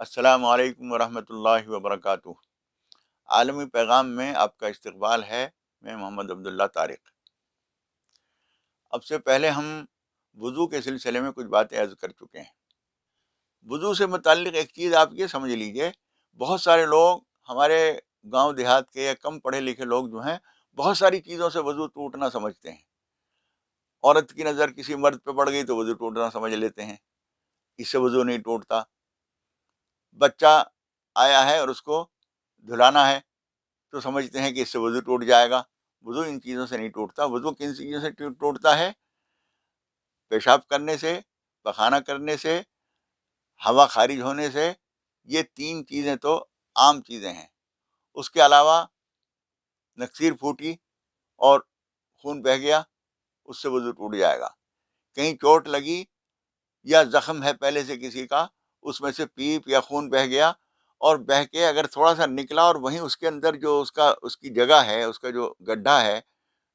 السلام علیکم ورحمۃ اللہ وبرکاتہ۔ عالمی پیغام میں آپ کا استقبال ہے۔ میں محمد عبداللہ طارق۔ اب سے پہلے ہم وضو کے سلسلے میں کچھ باتیں عرض کر چکے ہیں۔ وضو سے متعلق ایک چیز آپ یہ سمجھ لیجئے، بہت سارے لوگ ہمارے گاؤں دیہات کے یا کم پڑھے لکھے لوگ جو ہیں، بہت ساری چیزوں سے وضو ٹوٹنا سمجھتے ہیں۔ عورت کی نظر کسی مرد پہ پڑ گئی تو وضو ٹوٹنا سمجھ لیتے ہیں، اس سے وضو نہیں ٹوٹتا۔ بچہ آیا ہے اور اس کو دھلانا ہے تو سمجھتے ہیں کہ اس سے وضو ٹوٹ جائے گا۔ وضو ان چیزوں سے نہیں ٹوٹتا۔ وضو کن چیزوں سے ٹوٹتا ہے؟ پیشاب کرنے سے، پخانہ کرنے سے، ہوا خارج ہونے سے۔ یہ تین چیزیں تو عام چیزیں ہیں۔ اس کے علاوہ نکسیر پھوٹی اور خون بہہ گیا، اس سے وضو ٹوٹ جائے گا۔ کہیں چوٹ لگی یا زخم ہے پہلے سے کسی کا، اس میں سے پیپ یا خون بہہ گیا اور بہہ کے اگر تھوڑا سا نکلا اور وہیں اس کے اندر جو اس کی جگہ ہے، اس کا جو گڈھا ہے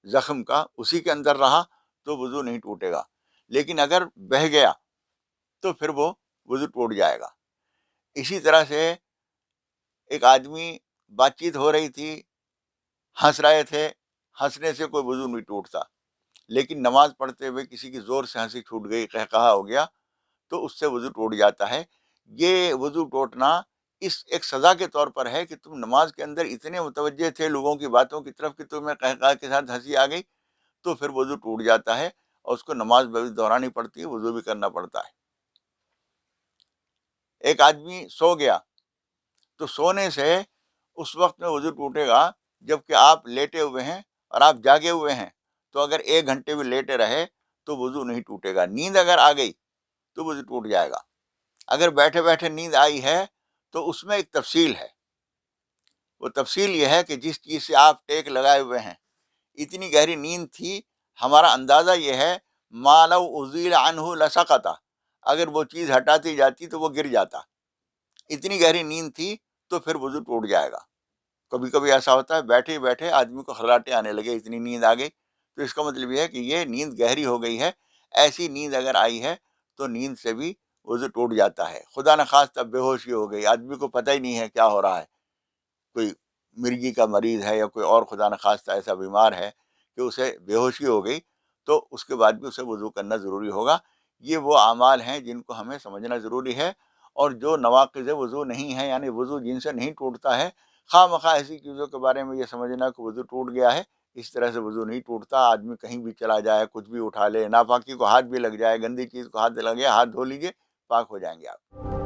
زخم کا، اسی کے اندر رہا تو وضو نہیں ٹوٹے گا۔ لیکن اگر بہہ گیا تو پھر وہ وضو ٹوٹ جائے گا۔ اسی طرح سے ایک آدمی بات چیت ہو رہی تھی، ہنس رہے تھے، ہنسنے سے کوئی وضو نہیں ٹوٹتا، لیکن نماز پڑھتے ہوئے کسی کی زور سے ہنسی چھوٹ گئی، قہقہا ہو گیا تو اس سے وضو ٹوٹ جاتا ہے۔ یہ وضو ٹوٹنا اس ایک سزا کے طور پر ہے کہ تم نماز کے اندر اتنے متوجہ تھے لوگوں کی باتوں کی طرف کہ تمہیں قہقہا کے ساتھ ہنسی آ گئی، تو پھر وضو ٹوٹ جاتا ہے اور اس کو نماز بھی دہرانی پڑتی ہے، وضو بھی کرنا پڑتا ہے۔ ایک آدمی سو گیا تو سونے سے اس وقت میں وضو ٹوٹے گا جب کہ آپ لیٹے ہوئے ہیں اور آپ جاگے ہوئے ہیں، تو اگر 1 گھنٹے بھی لیٹے رہے تو وضو نہیں ٹوٹے گا۔ نیند اگر آ گئی تو وضو ٹوٹ جائے گا۔ اگر بیٹھے بیٹھے نیند آئی ہے تو اس میں ایک تفصیل ہے۔ وہ تفصیل یہ ہے کہ جس چیز سے آپ ٹیک لگائے ہوئے ہیں، اتنی گہری نیند تھی، ہمارا اندازہ یہ ہے ما لو ازیل عنہ لسقط، اگر وہ چیز ہٹا دی جاتی تو وہ گر جاتا۔ اتنی گہری نیند تھی تو پھر وضو ٹوٹ جائے گا۔ کبھی کبھی ایسا ہوتا ہے بیٹھے بیٹھے آدمی کو خراٹے آنے لگے، اتنی نیند آ گئی، تو اس کا مطلب یہ ہے کہ یہ نیند گہری ہو گئی ہے۔ ایسی نیند اگر آئی ہے تو نیند سے بھی وضو ٹوٹ جاتا ہے۔ خدا نخواستہ بے ہوشی ہو گئی، آدمی کو پتہ ہی نہیں ہے کیا ہو رہا ہے، کوئی مرگی کا مریض ہے یا کوئی اور خدا نخواستہ ایسا بیمار ہے کہ اسے بے ہوشی ہو گئی، تو اس کے بعد بھی اسے وضو کرنا ضروری ہوگا۔ یہ وہ اعمال ہیں جن کو ہمیں سمجھنا ضروری ہے، اور جو نواقض وضو نہیں ہیں، یعنی وضو جن سے نہیں ٹوٹتا ہے، خواہ مخواہ ایسی چیزوں کے بارے میں یہ سمجھنا کہ وضو ٹوٹ گیا ہے، اس طرح سے وضو نہیں ٹوٹتا۔ آدمی کہیں بھی چلا جائے، کچھ بھی اٹھا لے، ناپاکی کو ہاتھ بھی لگ جائے، گندی چیز کو ہاتھ لگ گیا، ہاتھ دھو لیجئے، پاک ہو جائیں گے آپ۔